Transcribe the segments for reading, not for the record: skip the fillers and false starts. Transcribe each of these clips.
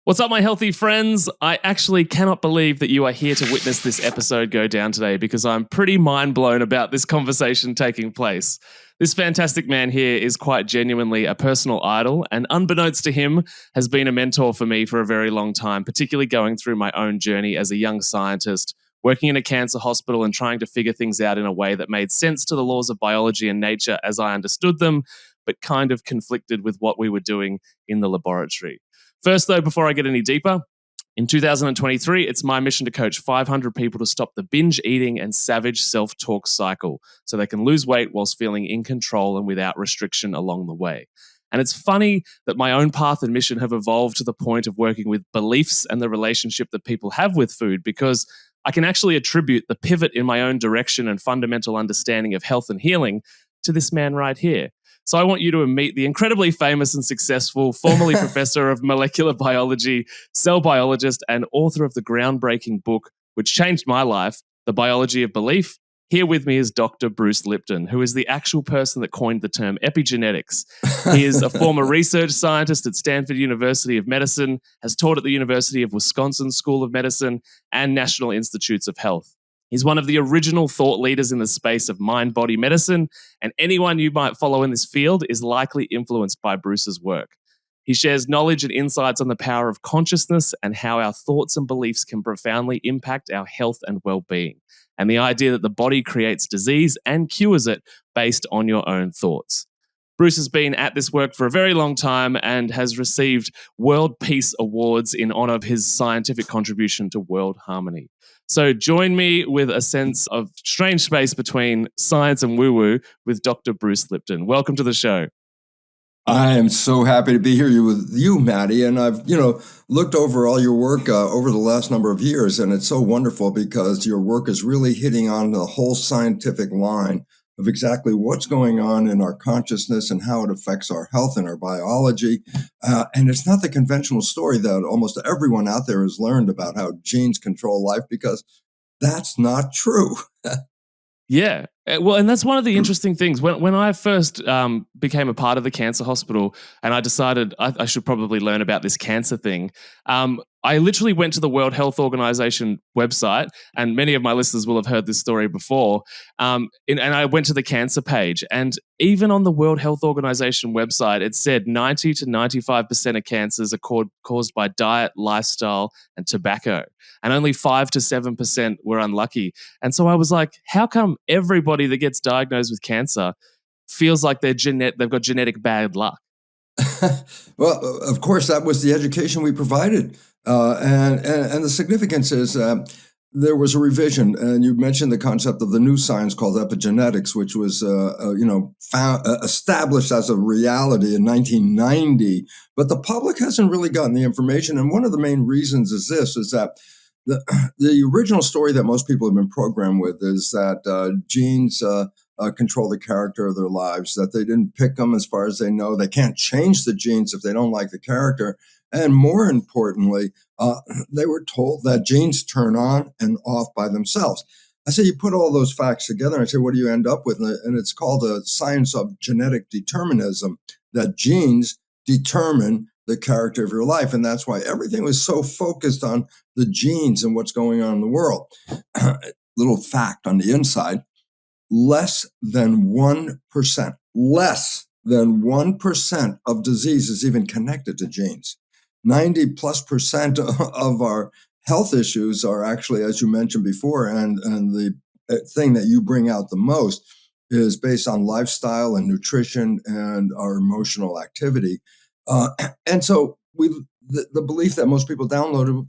What's up, my healthy friends? I actually cannot believe that you are here to witness this episode go down today because I'm pretty mind blown about this conversation taking place. This fantastic man here is quite genuinely a personal idol, and unbeknownst to him, has been a mentor for me for a very long time, particularly going through my own journey as a young scientist, working in a cancer hospital and trying to figure things out in a way that made sense to the laws of biology and nature as I understood them, but kind of conflicted with what we were doing in the laboratory. First, though, before I get any deeper, in 2023, it's my mission to coach 500 people to stop the binge eating and savage self-talk cycle so they can lose weight whilst feeling in control and without restriction along the way. And it's funny that my own path and mission have evolved to the point of working with beliefs and the relationship that people have with food, because I can actually attribute the pivot in my own direction and fundamental understanding of health and healing to this man right here. So I want you to meet the incredibly famous and successful, formerly professor of molecular biology, cell biologist, and author of the groundbreaking book, which changed my life, The Biology of Belief. Here with me is Dr. Bruce Lipton, who is the actual person that coined the term epigenetics. He is a former research scientist at Stanford University of Medicine, has taught at the University of Wisconsin School of Medicine and National Institutes of Health. He's one of the original thought leaders in the space of mind-body medicine, and anyone you might follow in this field is likely influenced by Bruce's work. He shares knowledge and insights on the power of consciousness and how our thoughts and beliefs can profoundly impact our health and well-being, and the idea that the body creates disease and cures it based on your own thoughts. Bruce has been at this work for a very long time and has received World Peace Awards in honor of his scientific contribution to world harmony. So join me with a sense of strange space between science and woo-woo with Dr. Bruce Lipton. Welcome to the show. I am so happy to be here with you, Matty. And I've, looked over all your work over the last number of years, and it's so wonderful because your work is really hitting on the whole scientific line of exactly what's going on in our consciousness and how it affects our health and our biology. And it's not the conventional story that almost everyone out there has learned about how genes control life, because that's not true. Yeah. Well, and that's one of the interesting things. When I first became a part of the cancer hospital and I decided I should probably learn about this cancer thing, I literally went to the World Health Organization website, and many of my listeners will have heard this story before, and I went to the cancer page, and even on the World Health Organization website, it said 90 to 95% of cancers are caused by diet, lifestyle, and tobacco, and only 5 to 7% were unlucky. And so I was like, how come everybody that gets diagnosed with cancer feels like they've got genetic bad luck? Well, of course, that was the education we provided. And the significance is there was a revision, and you mentioned the concept of the new science called epigenetics, which was, established as a reality in 1990. But the public hasn't really gotten the information. And one of the main reasons is that the original story that most people have been programmed with is that genes control the character of their lives, that they didn't pick them as far as they know. They can't change the genes if they don't like the character. And more importantly, they were told that genes turn on and off by themselves. I say you put all those facts together and I say, what do you end up with? And it's called the science of genetic determinism, that genes determine the character of your life. And that's why everything was so focused on the genes and what's going on in the world. Little fact on the inside, less than 1% of disease is even connected to genes. 90+% of our health issues are actually, as you mentioned before, and the thing that you bring out the most is based on lifestyle and nutrition and our emotional activity. And so the belief that most people downloaded,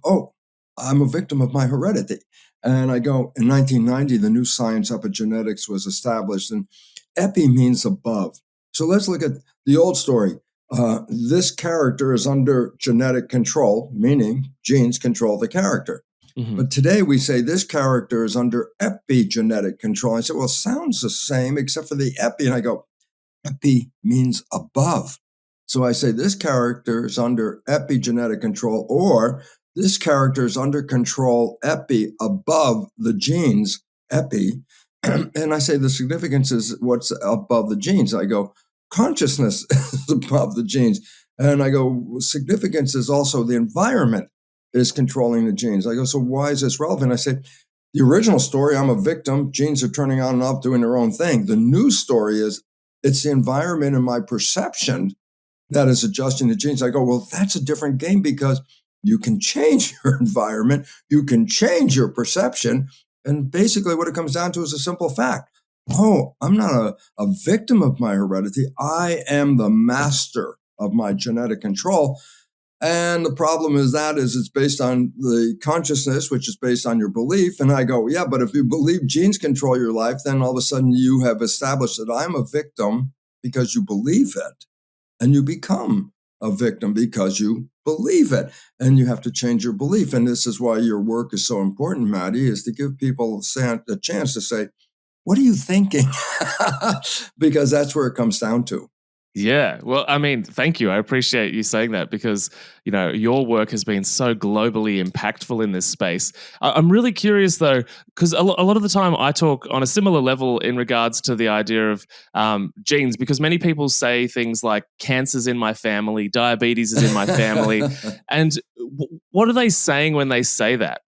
I'm a victim of my heredity. And I go, in 1990, the new science epigenetics was established, and epi means above. So let's look at the old story. This character is under genetic control, meaning genes control the character. Mm-hmm. But today we say this character is under epigenetic control. I say, well, it sounds the same except for the epi. And I go, epi means above. So I say this character is under epigenetic control, or this character is under control epi above the genes, epi. And I say the significance is what's above the genes. I go, consciousness is above the genes. And I go, significance is also the environment is controlling the genes. I go, so why is this relevant? I say, the original story, I'm a victim, genes are turning on and off, doing their own thing. The new story is it's the environment and my perception that is adjusting the genes. I go, well, that's a different game because you can change your environment, you can change your perception. And basically, what it comes down to is a simple fact. Oh, I'm not a victim of my heredity. I am the master of my genetic control. And the problem is it's based on the consciousness, which is based on your belief. And I go, yeah, but if you believe genes control your life, then all of a sudden you have established that I'm a victim because you believe it. And you become a victim because you believe it. And you have to change your belief. And this is why your work is so important, Matty, is to give people a chance to say, what are you thinking? Because that's where it comes down to. Yeah. Well, I mean, thank you. I appreciate you saying that because, your work has been so globally impactful in this space. I'm really curious though, because a lot of the time I talk on a similar level in regards to the idea of genes, because many people say things like cancer's in my family, diabetes is in my family. And what are they saying when they say that?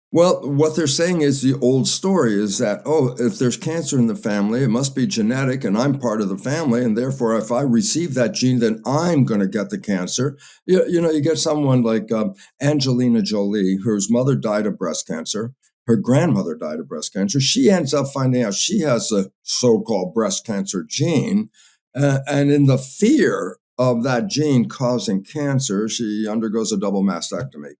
Well, what they're saying is the old story is that, oh, if there's cancer in the family, it must be genetic and I'm part of the family. And therefore, if I receive that gene, then I'm going to get the cancer. You get someone like Angelina Jolie, whose mother died of breast cancer. Her grandmother died of breast cancer. She ends up finding out she has a so-called breast cancer gene. And in the fear of that gene causing cancer, she undergoes a double mastectomy.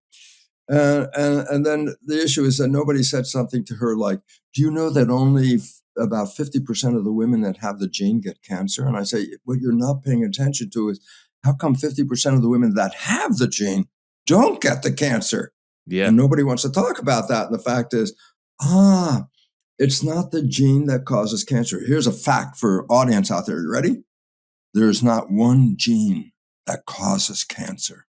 And then the issue is that nobody said something to her like, do you know that only about 50% of the women that have the gene get cancer? And I say, what you're not paying attention to is how come 50% of the women that have the gene don't get the cancer? Yeah. And nobody wants to talk about that. And the fact is, it's not the gene that causes cancer. Here's a fact for audience out there. You ready? There's not one gene that causes cancer.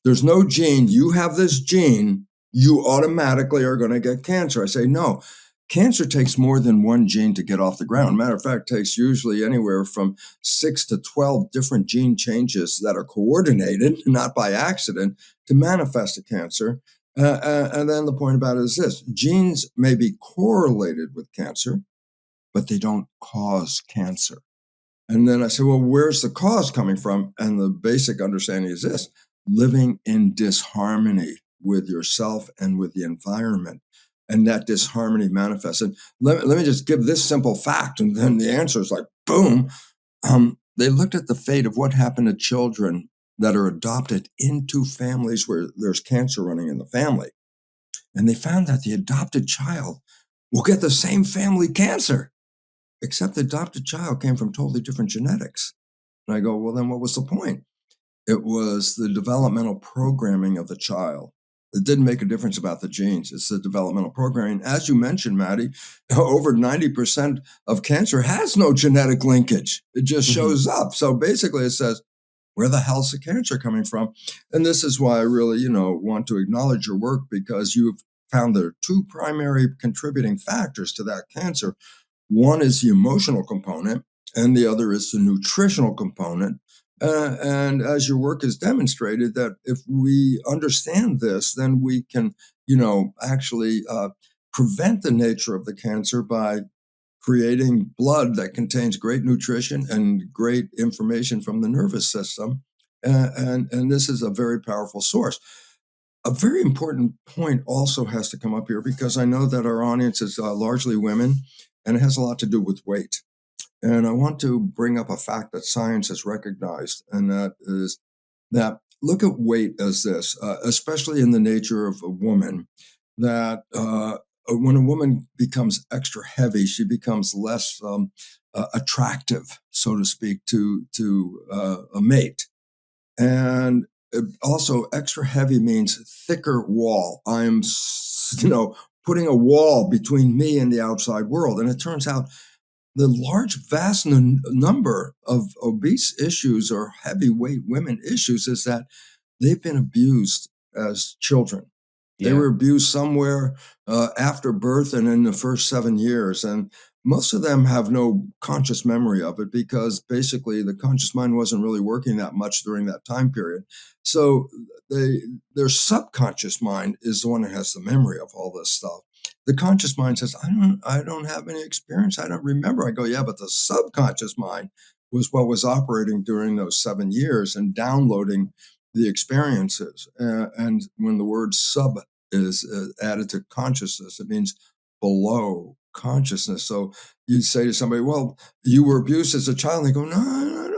There's no gene. You have this gene, you automatically are going to get cancer. I say, no, cancer takes more than one gene to get off the ground. Matter of fact, it takes usually anywhere from 6 to 12 different gene changes that are coordinated, not by accident, to manifest a cancer. And then the point about it is this: genes may be correlated with cancer, but they don't cause cancer. And then I said, well, where's the cause coming from? And the basic understanding is this: living in disharmony with yourself and with the environment. And that disharmony manifests. And let me just give this simple fact. And then the answer is like, boom. They looked at the fate of what happened to children that are adopted into families where there's cancer running in the family. And they found that the adopted child will get the same family cancer, except the adopted child came from totally different genetics. And I go, well, then what was the point? It was the developmental programming of the child. It didn't make a difference about the genes. It's the developmental programming. As you mentioned, Matty, over 90% of cancer has no genetic linkage. It just shows up. So basically it says, where the hell's the cancer coming from? And this is why I really, want to acknowledge your work, because you've found there are two primary contributing factors to that cancer. One is the emotional component, and the other is the nutritional component. And as your work has demonstrated, that if we understand this, then we can, actually prevent the nature of the cancer by creating blood that contains great nutrition and great information from the nervous system. And this is a very powerful source. A very important point also has to come up here, because I know that our audience is largely women, and it has a lot to do with weight. And I want to bring up a fact that science has recognized, and that is that look at weight as this, especially in the nature of a woman, that when a woman becomes extra heavy, she becomes less attractive, so to speak, to a mate. And also, extra heavy means thicker wall. I'm, putting a wall between me and the outside world. And it turns out the vast number of obese issues or heavyweight women issues is that they've been abused as children. They Yeah. were abused somewhere after birth and in the first 7 years. And most of them have no conscious memory of it because basically the conscious mind wasn't really working that much during that time period. So their subconscious mind is the one that has the memory of all this stuff. The conscious mind says, I don't have any experience. I don't remember. I go, yeah, but the subconscious mind was what was operating during those 7 years and downloading the experiences. And when the word sub is added to consciousness, it means below consciousness. So you say to somebody, well, you were abused as a child. And they go, no,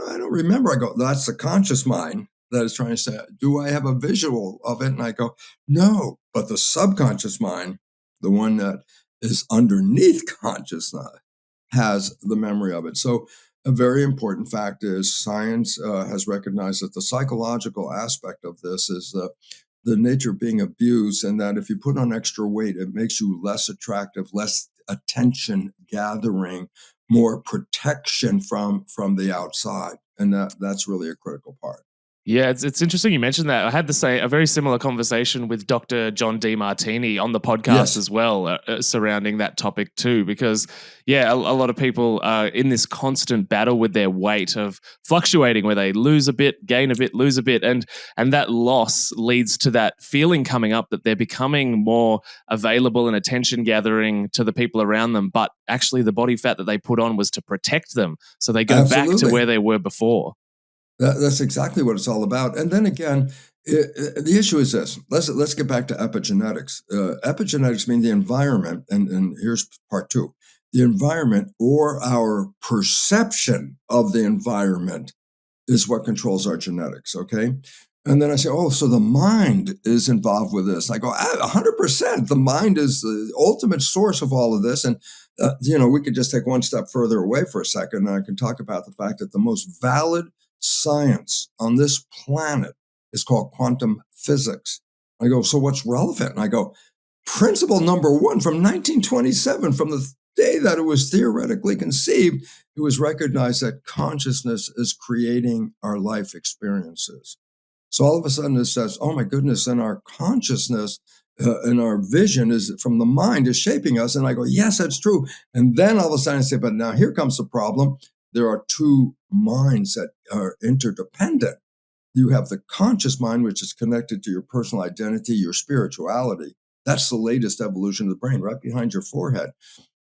I don't remember. I go, that's the conscious mind that is trying to say, do I have a visual of it? And I go, no, but the subconscious mind, the one that is underneath consciousness, has the memory of it. So a very important fact is science has recognized that the psychological aspect of this is the nature of being abused, and that if you put on extra weight, it makes you less attractive, less attention gathering, more protection from the outside. And that's really a critical part. Yeah, it's interesting you mentioned that. I had a very similar conversation with Dr. John DeMartini on the podcast Yes, as well, surrounding that topic too. Because yeah, a lot of people are in this constant battle with their weight of fluctuating, where they lose a bit, gain a bit, lose a bit, and that loss leads to that feeling coming up that they're becoming more available and attention gathering to the people around them. But actually, the body fat that they put on was to protect them, so they go back to absolutely. where they were before. That's exactly what it's all about. And then again, the issue is this. Let's get back to epigenetics. Epigenetics mean the environment, and here's part two. The environment, or our perception of the environment, is what controls our genetics, okay? And then I say, oh, so the mind is involved with this. I go, 100%. The mind is the ultimate source of all of this. And, we could just take one step further away for a second, and I can talk about the fact that the most valid science on this planet is called quantum physics. I go, so what's relevant? And I go, principle number one from 1927, from the day that it was theoretically conceived, it was recognized that consciousness is creating our life experiences. So all of a sudden it says, oh my goodness, and our consciousness and our vision is from the mind is shaping us. And I go, yes, that's true. And then all of a sudden I say, but now here comes the problem. There are two minds that are interdependent. You have the conscious mind, which is connected to your personal identity, your spirituality. That's the latest evolution of the brain, right behind your forehead.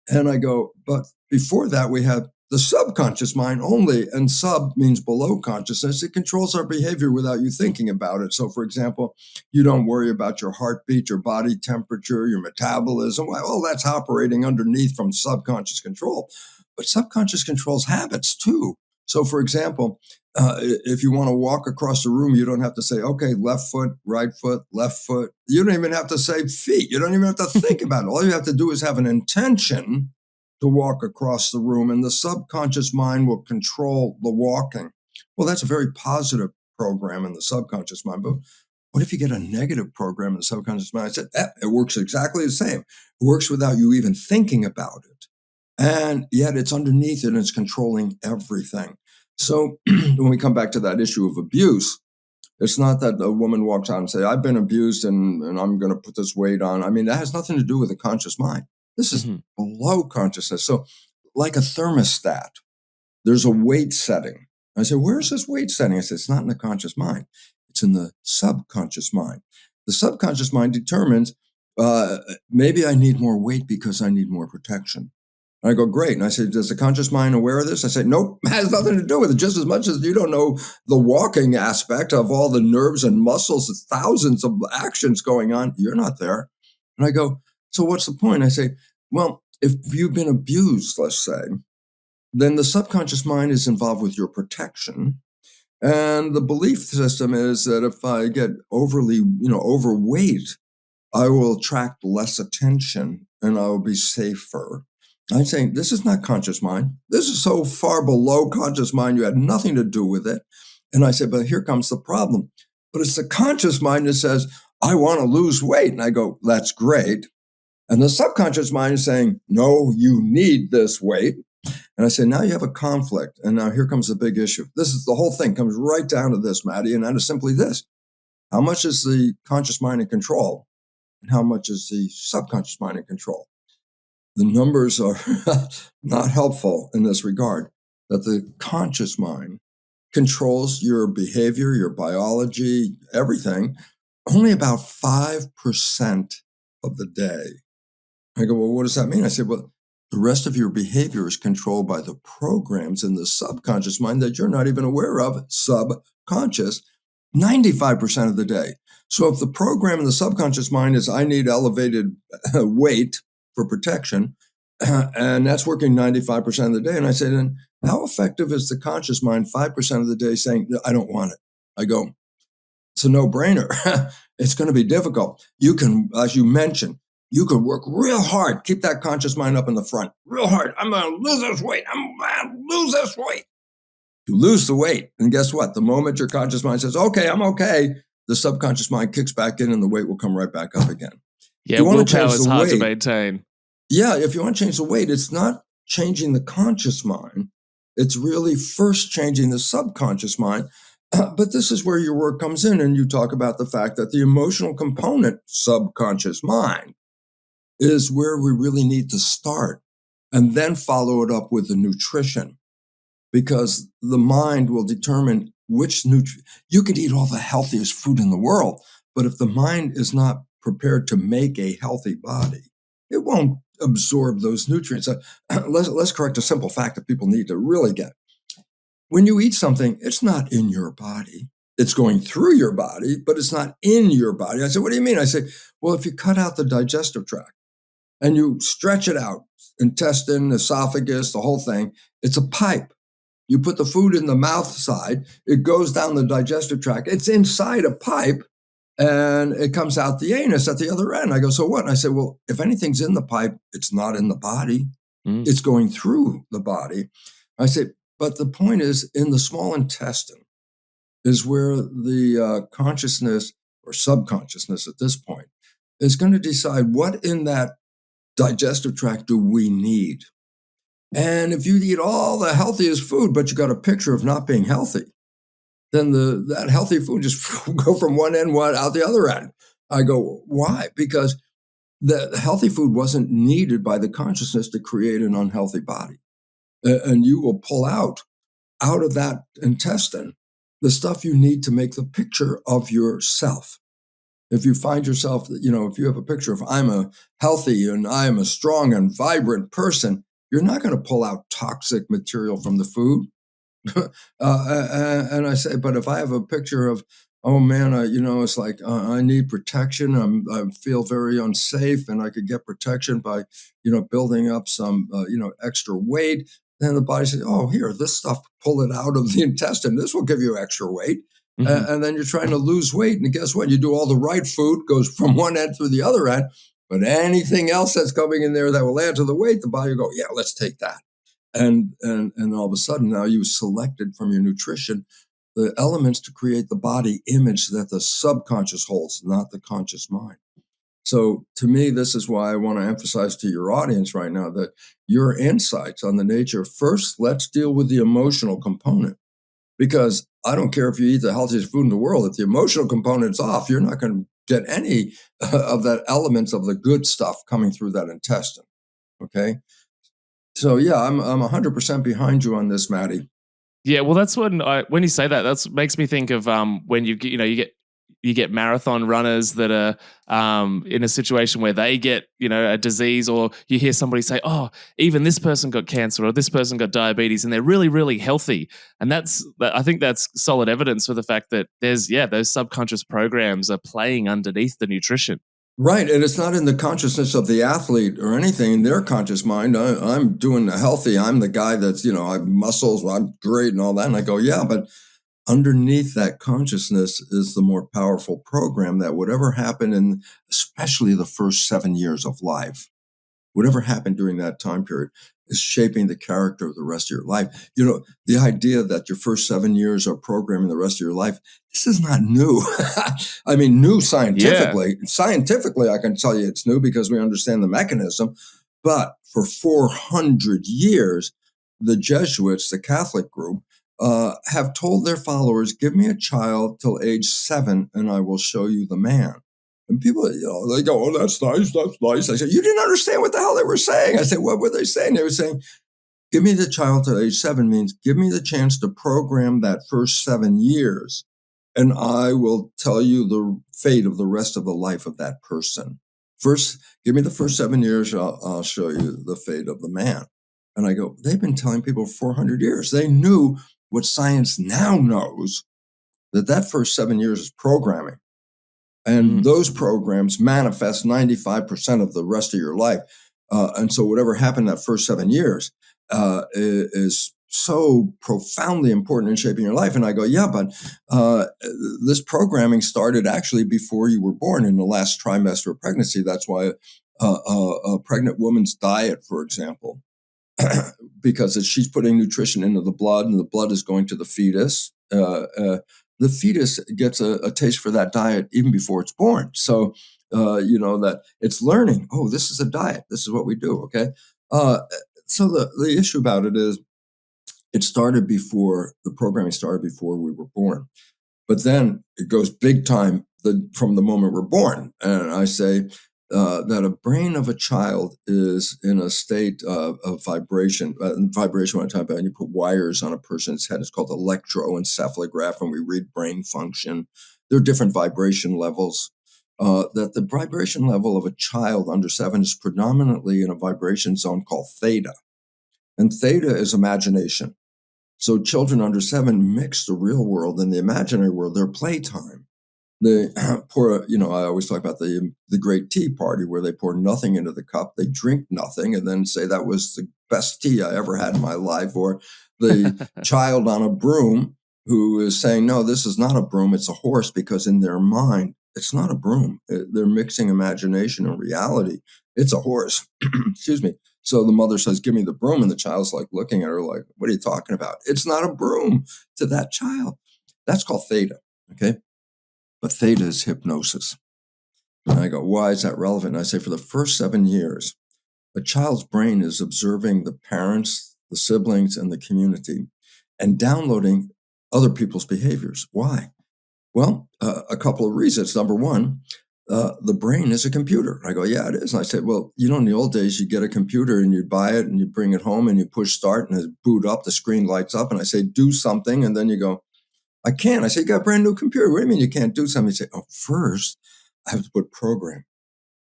And I go, but before that, we have the subconscious mind only, and sub means below consciousness. It controls our behavior without you thinking about it. So, for example, you don't worry about your heartbeat, your body temperature, your metabolism. Well, all that's operating underneath from subconscious control. But subconscious controls habits too. So, for example, if you want to walk across the room, you don't have to say, okay, left foot, right foot, left foot. You don't even have to say feet. You don't even have to think about it. All you have to do is have an intention to walk across the room, and the subconscious mind will control the walking. Well, that's a very positive program in the subconscious mind. But what if you get a negative program in the subconscious mind? I said, it works exactly the same. It works without you even thinking about it. And yet it's underneath it and it's controlling everything. So when we come back to that issue of abuse, it's not that a woman walks out and say, I've been abused and I'm going to put this weight on. I mean, that has nothing to do with the conscious mind. This is Mhm. below consciousness. So like a thermostat, there's a weight setting. I say, where's this weight setting? I said, it's not in the conscious mind. It's in the subconscious mind. The subconscious mind determines, maybe I need more weight because I need more protection. And I go, great. And I said, is the conscious mind aware of this? I said, nope, has nothing to do with it. Just as much as you don't know the walking aspect of all the nerves and muscles, thousands of actions going on, you're not there. And I go, so what's the point? I say, well, if you've been abused, let's say, then the subconscious mind is involved with your protection. And the belief system is that if I get overly, overweight, I will attract less attention and I will be safer. I'm saying this is not conscious mind. This is so far below conscious mind, you had nothing to do with it. And I said, but here comes the problem. But it's the conscious mind that says, I want to lose weight. And I go, that's great. And the subconscious mind is saying, no, you need this weight. And I say, now you have a conflict. And now here comes the big issue. This is the whole thing comes right down to this, Matty. And that is simply this. How much is the conscious mind in control? and how much is the subconscious mind in control. The numbers are not helpful in this regard, that the conscious mind controls your behavior, your biology, everything, only about 5% of the day. I go, well, what does that mean? I said, well, the rest of your behavior is controlled by the programs in the subconscious mind that you're not even aware of, subconscious, 95% of the day. So if the program in the subconscious mind is, I need elevated weight for protection, and that's working 95% of the day. And I say, then how effective is the conscious mind 5% of the day saying, I don't want it? I go, it's a no-brainer. It's going to be difficult. You can, as you mentioned, you can work real hard. Keep that conscious mind up in the front, real hard. I'm going to lose this weight. I'm going to lose this weight. You lose the weight. And guess what? The moment your conscious mind says, okay, I'm okay, the subconscious mind kicks back in and the weight will come right back up again. Yeah, willpower is hard to maintain. Yeah, if you want to change the weight, it's not changing the conscious mind. It's really first changing the subconscious mind. But this is where your work comes in, and you talk about the fact that the emotional component, subconscious mind, is where we really need to start, and then follow it up with the nutrition, because the mind will determine which nutrient. You could eat all the healthiest food in the world, but if the mind is not prepared to make a healthy body, it won't absorb those nutrients. Let's correct a simple fact that people need to really get. When you eat something, it's not in your body. It's going through your body, but it's not in your body. I said, what do you mean? I say, well, if you cut out the digestive tract and you stretch it out, intestine, esophagus, the whole thing, it's a pipe. You put the food in the mouth side, it goes down the digestive tract. It's inside a pipe, and it comes out the anus at the other end. I go, so what? And I say, well, if anything's in the pipe, it's not in the body. It's going through the body. I say, but the point is, in the small intestine is where the consciousness or subconsciousness at this point is going to decide what in that digestive tract do we need. And if you eat all the healthiest food, but you got a picture of not being healthy, then that healthy food just go from one end out the other end. I go, why? Because the healthy food wasn't needed by the consciousness to create an unhealthy body. And you will pull out of that intestine the stuff you need to make the picture of yourself. If you find yourself, if you have a picture of I'm a healthy and I am a strong and vibrant person, you're not going to pull out toxic material from the food. And I say, but if I have a picture of, oh man, it's like I need protection. I feel very unsafe, and I could get protection by, building up some, extra weight. Then the body says, oh, here, this stuff, pull it out of the intestine. This will give you extra weight. And then you're trying to lose weight. And guess what? You do all the right food, goes from one end through the other end. But anything else that's coming in there that will add to the weight, the body will go, yeah, let's take that. And all of a sudden, now you selected from your nutrition the elements to create the body image that the subconscious holds, not the conscious mind. So to me, this is why I want to emphasize to your audience right now that your insights on the nature, first, let's deal with the emotional component. Because I don't care if you eat the healthiest food in the world, if the emotional component's off, you're not going to get any of that elements of the good stuff coming through that intestine. Okay? So yeah, I'm 100% behind you on this, Matty. Yeah, well, that's when you say that, that makes me think of when you get marathon runners that are in a situation where they get a disease, or you hear somebody say, "Oh, even this person got cancer, or this person got diabetes," and they're really, really healthy. And I think that's solid evidence for the fact that there's those subconscious programs are playing underneath the nutrition. Right, and it's not in the consciousness of the athlete or anything in their conscious mind. I'm doing healthy. I'm the guy that's, I have muscles, I'm great and all that. And I go, yeah, but underneath that consciousness is the more powerful program that whatever happened in especially the first 7 years of life, whatever happened during that time period is shaping the character of the rest of your life. The idea that your first 7 years are programming the rest of your life, this is not new. I mean, new scientifically. Yeah. Scientifically, I can tell you it's new because we understand the mechanism. But for 400 years, the Jesuits, the Catholic group, have told their followers, give me a child till age 7 and I will show you the man. And people, they go, oh, that's nice, that's nice. I said, you didn't understand what the hell they were saying. I said, what were they saying? They were saying, give me the child to age 7 means give me the chance to program that first 7 years, and I will tell you the fate of the rest of the life of that person. First, give me the first 7 years, I'll show you the fate of the man. And I go, they've been telling people for 400 years. They knew what science now knows, that first 7 years is programming. And those programs manifest 95% of the rest of your life. And so whatever happened that first 7 years is so profoundly important in shaping your life. And I go, yeah, but this programming started actually before you were born, in the last trimester of pregnancy. That's why a pregnant woman's diet, for example, because she's putting nutrition into the blood, and the blood is going to the fetus. The fetus gets a taste for that diet even before it's born. So, that it's learning, oh, this is a diet. This is what we do, okay? So the issue about it is the programming started before we were born. But then it goes big time from the moment we're born. And I say that a brain of a child is in a state of vibration. Vibration, when I talk about, and you put wires on a person's head, it's called electroencephalograph, and we read brain function. There are different vibration levels. That the vibration level of a child under 7 is predominantly in a vibration zone called theta. And theta is imagination. So children under 7 mix the real world and the imaginary world, their playtime. They pour, I always talk about the great tea party where they pour nothing into the cup, they drink nothing, and then say that was the best tea I ever had in my life. Or the child on a broom who is saying, no, this is not a broom, it's a horse, because in their mind, it's not a broom. They're mixing imagination and reality. It's a horse. Excuse me. So the mother says, give me the broom. And the child's like looking at her like, what are you talking about? It's not a broom to that child. That's called theta. Okay. But theta is hypnosis. And I go, why is that relevant? And I say, for the first 7 years, a child's brain is observing the parents, the siblings, and the community and downloading other people's behaviors. Why? Well, a couple of reasons. Number one, the brain is a computer. I go, yeah, it is. And I said, well, in the old days, you get a computer and you buy it and you bring it home and you push start and it boot up, the screen lights up. And I say, do something. And then you go, I can't. I say, you got a brand new computer. What do you mean you can't do something? You say, oh, first, I have to put program.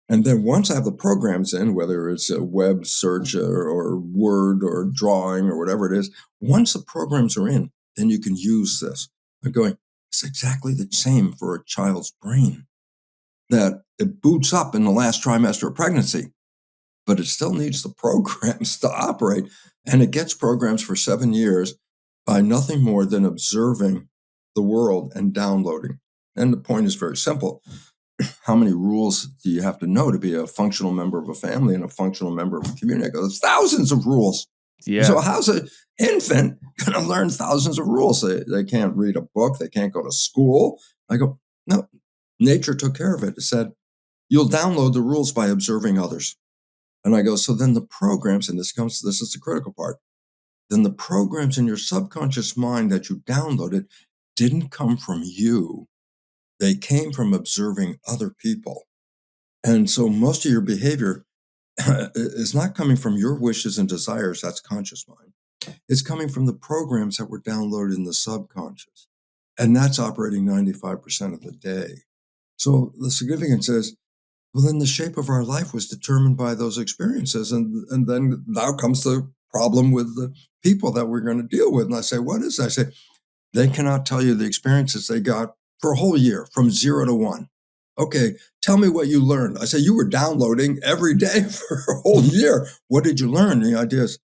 And then once I have the programs in, whether it's a web search or Word or drawing or whatever it is, once the programs are in, then you can use this. I'm going, it's exactly the same for a child's brain, that it boots up in the last trimester of pregnancy, but it still needs the programs to operate. And it gets programs for 7 years by nothing more than observing the world and downloading. And the point is very simple. How many rules do you have to know to be a functional member of a family and a functional member of a community? I go, there's thousands of rules. Yeah. So how's an infant going to learn thousands of rules? They can't read a book. They can't go to school. I go, no, nature took care of it. It said, you'll download the rules by observing others. And I go, so then the programs, and this is the critical part, then the programs in your subconscious mind that you downloaded didn't come from you. They came from observing other people. And so most of your behavior is not coming from your wishes and desires. That's conscious mind. It's coming from the programs that were downloaded in the subconscious. And that's operating 95% of the day. So the significance is, well, then the shape of our life was determined by those experiences. And then now comes the problem with the people that we're going to deal with. And I say, what is that? I say, they cannot tell you the experiences they got for a whole year from 0 to 1. Okay, tell me what you learned. I say, you were downloading every day for a whole year. What did you learn? The idea is,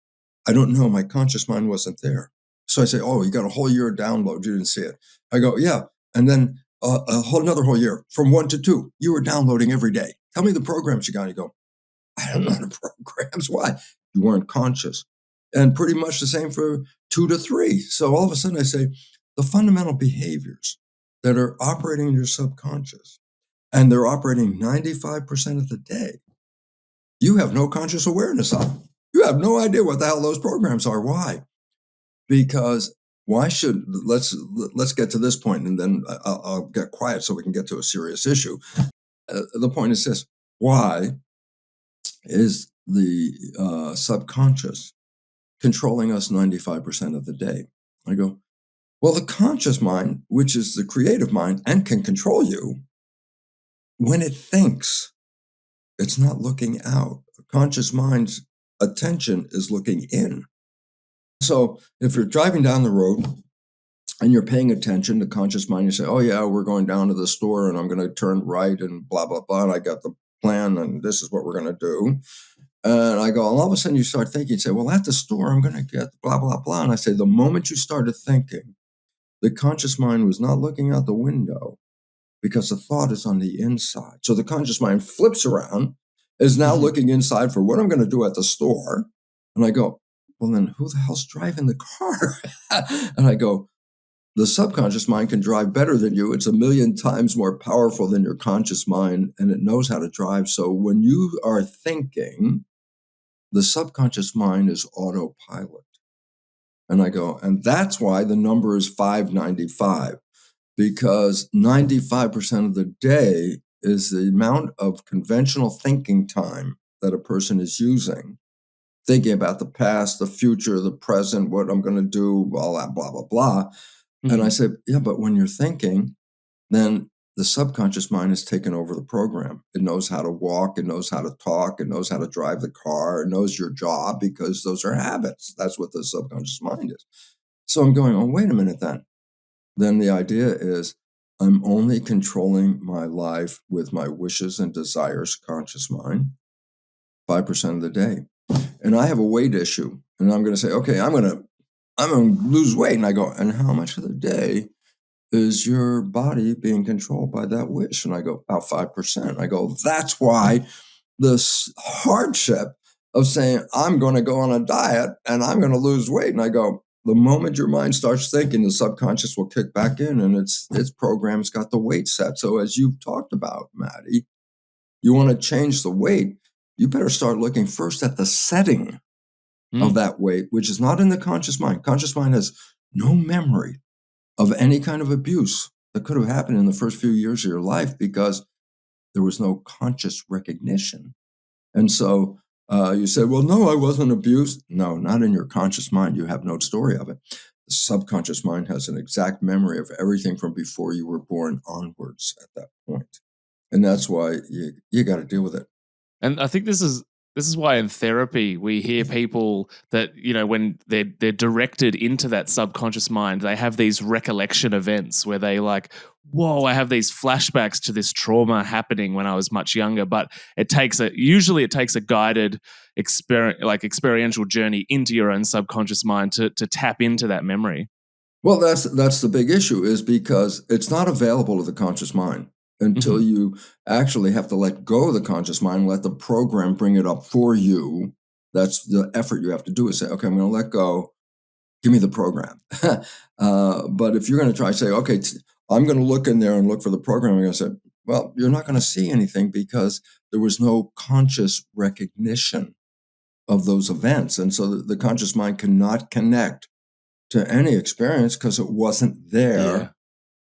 I don't know. My conscious mind wasn't there. So I say, oh, you got a whole year of download. You didn't see it. I go, yeah. And then another whole year from 1 to 2, you were downloading every day. Tell me the programs you got. You go, I don't know the programs. Why? You weren't conscious. And pretty much the same for 2 to 3. So all of a sudden I say, the fundamental behaviors that are operating in your subconscious, and they're operating 95% of the day, you have no conscious awareness of. You have no idea what the hell those programs are. Why? Because let's get to this point, and then I'll get quiet so we can get to a serious issue. the point is this: why is the subconscious controlling us 95% of the day? I go, well, the conscious mind, which is the creative mind and can control you, when it thinks, it's not looking out. The conscious mind's attention is looking in. So if you're driving down the road and you're paying attention to conscious mind, you say, oh, yeah, we're going down to the store and I'm going to turn right and blah, blah, blah. And I got the plan and this is what we're going to do. And I go, and all of a sudden you start thinking, you say, well, at the store, I'm going to get blah, blah, blah. And I say, the moment you started thinking, the conscious mind was not looking out the window because the thought is on the inside. So the conscious mind flips around, is now looking inside for what I'm going to do at the store. And I go, well, then who the hell's driving the car? And I go, the subconscious mind can drive better than you. It's 1,000,000 times more powerful than your conscious mind, and it knows how to drive. So when you are thinking, the subconscious mind is autopilot. And I go, and that's why the number is 595, because 95% of the day is the amount of conventional thinking time that a person is using, thinking about the past, the future, the present, what I'm going to do, all that, blah, blah, blah. And I said, yeah, but when you're thinking, then the subconscious mind has taken over the program. It knows how to walk, it knows how to talk, it knows how to drive the car, it knows your job, because those are habits. That's what the subconscious mind is. So I'm going, oh, wait a minute then. Then the idea is I'm only controlling my life with my wishes and desires, conscious mind, 5% of the day. And I have a weight issue. And I'm going to say, okay, I'm going to lose weight. And I go, and how much of the day is your body being controlled by that wish? And I go, about 5%. I go, that's why this hardship of saying, I'm going to go on a diet and I'm going to lose weight. And I go, the moment your mind starts thinking, the subconscious will kick back in and its program's got the weight set. So as you've talked about, Matty, you want to change the weight, you better start looking first at the setting of that weight, which is not in the conscious mind. Conscious mind has no memory of any kind of abuse that could have happened in the first few years of your life because there was no conscious recognition. And so you said, well, no, I wasn't abused. No, not in your conscious mind. You have no story of it. The subconscious mind has an exact memory of everything from before you were born onwards at that point. And that's why you got to deal with it. And I think this is why in therapy we hear people that, when they're directed into that subconscious mind, they have these recollection events where they like, whoa, I have these flashbacks to this trauma happening when I was much younger. But usually it takes a guided experiential journey into your own subconscious mind to tap into that memory. Well, that's the big issue, is because it's not available to the conscious mind until you actually have to let go of the conscious mind, let the program bring it up for you. That's the effort you have to do, is say, okay, I'm going to let go. Give me the program. But if you're going to try to say, okay, I'm going to look in there and look for the program, I'm going to say, well, you're not going to see anything because there was no conscious recognition of those events. And so the conscious mind cannot connect to any experience because it wasn't there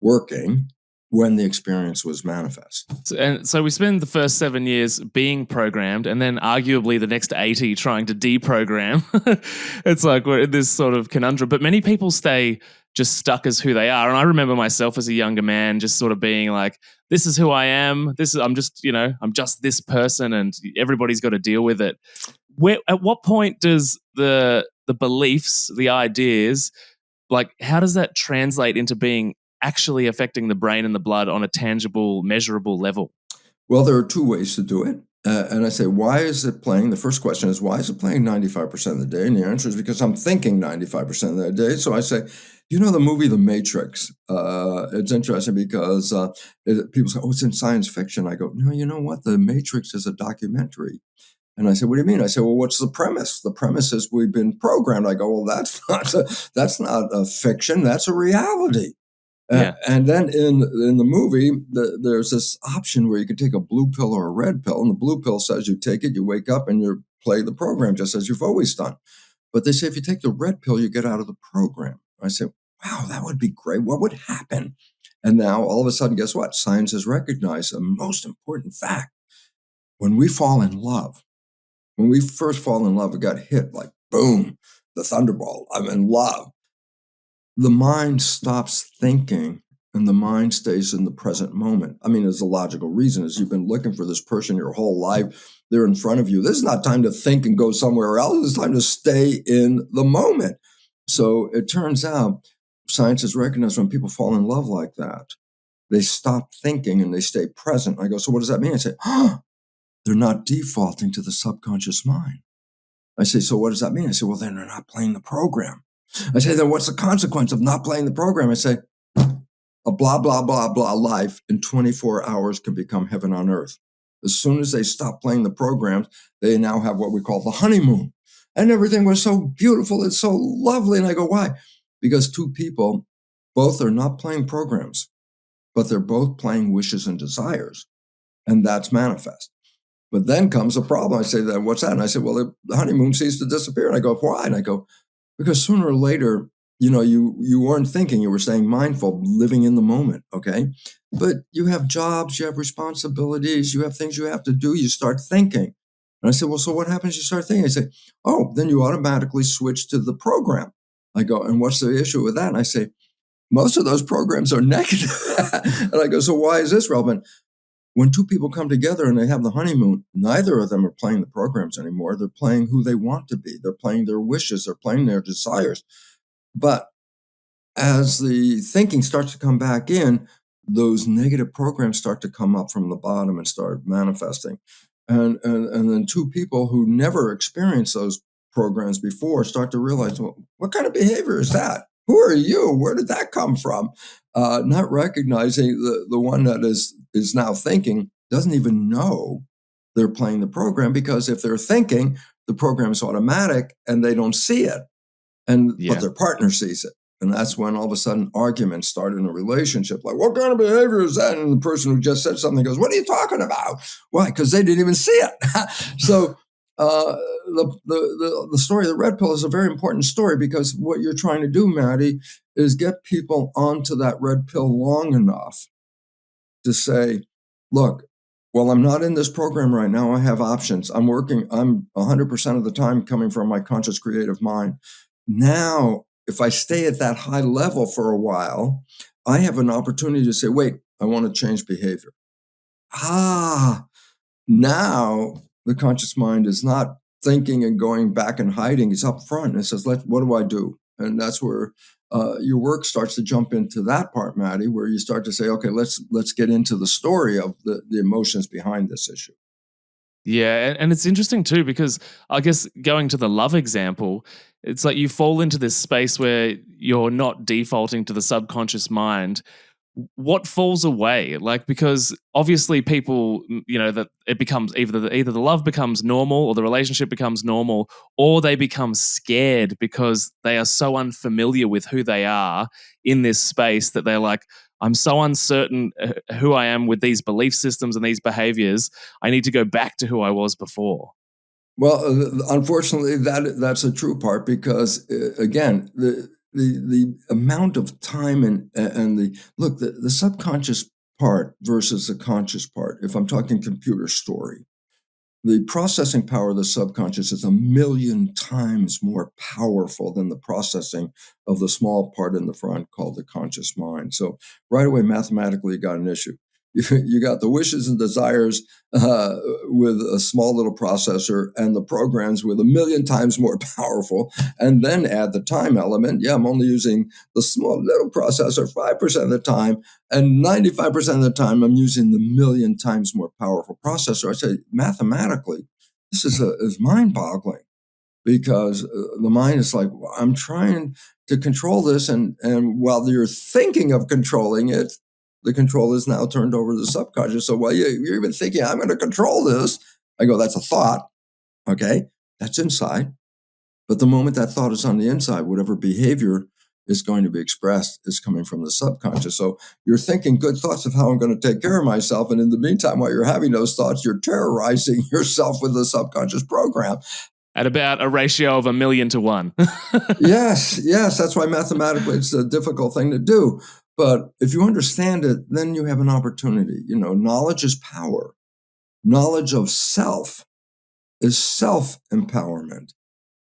working when the experience was manifest. So we spend the first 7 years being programmed, and then arguably the next 80 trying to deprogram. It's like we're in this sort of conundrum. But many people stay just stuck as who they are. And I remember myself as a younger man just sort of being like, this is who I am. I'm just this person, and everybody's got to deal with it. At what point does the beliefs, the ideas, like how does that translate into being actually affecting the brain and the blood on a tangible, measurable level? Well, there are two ways to do it. And I say, why is it playing? The first question is, why is it playing 95% of the day? And the answer is because I'm thinking 95% of the day. So I say, the movie The Matrix? It's interesting because people say, oh, it's in science fiction. I go, no, you know what? The Matrix is a documentary. And I said, what do you mean? I said, well, what's the premise? The premise is we've been programmed. I go, well, that's not a fiction. That's a reality. And then in the movie, there's this option where you can take a blue pill or a red pill. And the blue pill says you take it, you wake up, and you play the program just as you've always done. But they say if you take the red pill, you get out of the program. I said, wow, that would be great. What would happen And now all of a sudden, guess what? Science has recognized the most important fact. When we fall in love, when we first fall in love, it got hit like boom, the thunderbolt. I'm in love. The mind stops thinking and the mind stays in the present moment. I mean, there's a logical reason is you've been looking for this person your whole life. They're in front of you. This is not time to think and go somewhere else. It's time to stay in the moment. So it turns out science has recognized when people fall in love like that, they stop thinking and they stay present. I go, so what does that mean? I say, they're not defaulting to the subconscious mind. I say, so what does that mean? I say, well, then they're not playing the program. I say, then what's the consequence of not playing the program? I say, a blah, blah, blah, blah life in 24 hours can become heaven on earth. As soon as they stop playing the programs, they now have what we call the honeymoon. And everything was so beautiful. It's so lovely. And I go, why? Because two people, both are not playing programs, but they're both playing wishes and desires. And that's manifest. But then comes a problem. I say, then what's that? And I said, well, the honeymoon ceased to disappear. And I go, why? And I go, because sooner or later, you weren't thinking, you were staying mindful, living in the moment, okay? But you have jobs, you have responsibilities, you have things you have to do, you start thinking. And I said, well, so what happens you start thinking? I say, oh, then you automatically switch to the program. I go, and what's the issue with that? And I say, most of those programs are negative. And I go, so why is this relevant? When two people come together and they have the honeymoon, neither of them are playing the programs anymore. They're playing who they want to be. They're playing their wishes. They're playing their desires. But as the thinking starts to come back in, those negative programs start to come up from the bottom and start manifesting. And then two people who never experienced those programs before start to realize, well, what kind of behavior is that? Who are you? Where did that come from? Not recognizing the one that is now thinking doesn't even know they're playing the program, because if they're thinking, the program is automatic and they don't see it. But their partner sees it. And that's when all of a sudden arguments start in a relationship. Like, what kind of behavior is that? And the person who just said something goes, what are you talking about? Why? Because they didn't even see it. So the story of the red pill is a very important story, because what you're trying to do, Matty, is get people onto that red pill long enough to say, look, well, I'm not in this program right now. I have options. I'm 100% of the time coming from my conscious creative mind. Now, if I stay at that high level for a while, I have an opportunity to say, wait, I want to change behavior. Now the conscious mind is not thinking and going back and hiding. It's up front and it says, what do I do? And that's where your work starts to jump into that part, Matty, where you start to say, okay, let's get into the story of the emotions behind this issue. Yeah, and it's interesting too, because I guess going to the love example, it's like you fall into this space where you're not defaulting to the subconscious mind. What falls away? Like, because obviously people, that it becomes either the love becomes normal, or the relationship becomes normal, or they become scared because they are so unfamiliar with who they are in this space that they're like, I'm so uncertain who I am with these belief systems and these behaviors. I need to go back to who I was before. Well, unfortunately, that's a true part, because again, the amount of time and the subconscious part versus the conscious part. If I'm talking computer story, the processing power of the subconscious is 1,000,000 times more powerful than the processing of the small part in the front called the conscious mind. So right away, mathematically, you got an issue. You got the wishes and desires with a small little processor, and the programs with 1,000,000 times more powerful, and then add the time element. Yeah, I'm only using the small little processor 5% of the time, and 95% of the time I'm using the 1,000,000 times more powerful processor. I say, mathematically, this is mind-boggling, because the mind is like, well, I'm trying to control this, and while you're thinking of controlling it, the control is now turned over to the subconscious. So while you're even thinking, I'm going to control this, I go, that's a thought, okay? That's inside. But the moment that thought is on the inside, whatever behavior is going to be expressed is coming from the subconscious. So you're thinking good thoughts of how I'm going to take care of myself. And in the meantime, while you're having those thoughts, you're terrorizing yourself with the subconscious program. At about a ratio of 1,000,000 to 1. Yes. That's why mathematically it's a difficult thing to do. But if you understand it, then you have an opportunity. Knowledge is power. Knowledge of self is self-empowerment.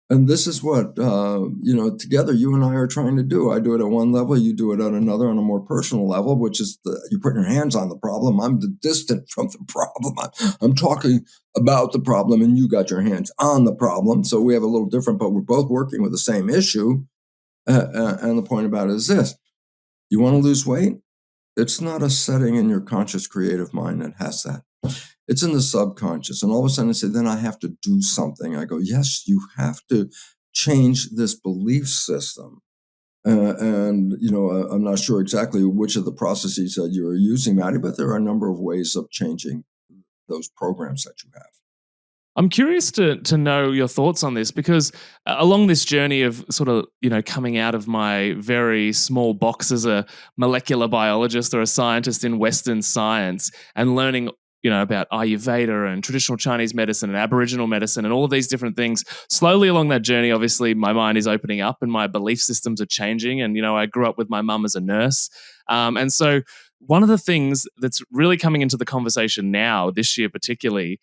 And this is what, together you and I are trying to do. I do it at one level, you do it at another on a more personal level, which is you put your hands on the problem. I'm distant from the problem. I'm talking about the problem and you got your hands on the problem. So we have a little different, but we're both working with the same issue. And the point about it is this. You want to lose weight? It's not a setting in your conscious creative mind that has that. It's in the subconscious. And all of a sudden I say, then I have to do something. I go, yes, you have to change this belief system. I'm not sure exactly which of the processes that you're using, Matty, but there are a number of ways of changing those programs that you have. I'm curious to know your thoughts on this because along this journey of sort of, coming out of my very small box as a molecular biologist or a scientist in Western science and learning, about Ayurveda and traditional Chinese medicine and Aboriginal medicine and all of these different things, slowly along that journey, obviously my mind is opening up and my belief systems are changing. And, I grew up with my mum as a nurse. And so one of the things that's really coming into the conversation now, this year particularly,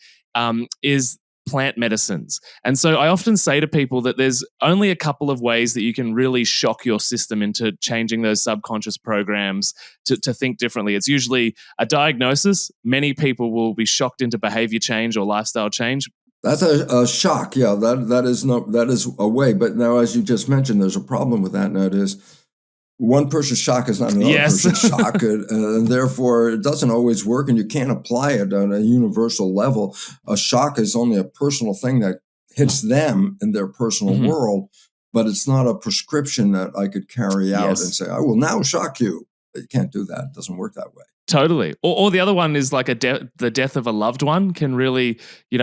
is plant medicines. And so I often say to people that there's only a couple of ways that you can really shock your system into changing those subconscious programs to think differently. It's usually a diagnosis. Many people will be shocked into behavior change or lifestyle change. That's a shock. Yeah, that is a way. But now, as you just mentioned, there's a problem with that, and that is one person's shock is not another person's shock, and therefore it doesn't always work, and you can't apply it on a universal level. A shock is only a personal thing that hits them in their personal world, but it's not a prescription that I could carry out and say, I will now shock you. You can't do that. It doesn't work that way. Totally. Or the other one is like the death of a loved one can really,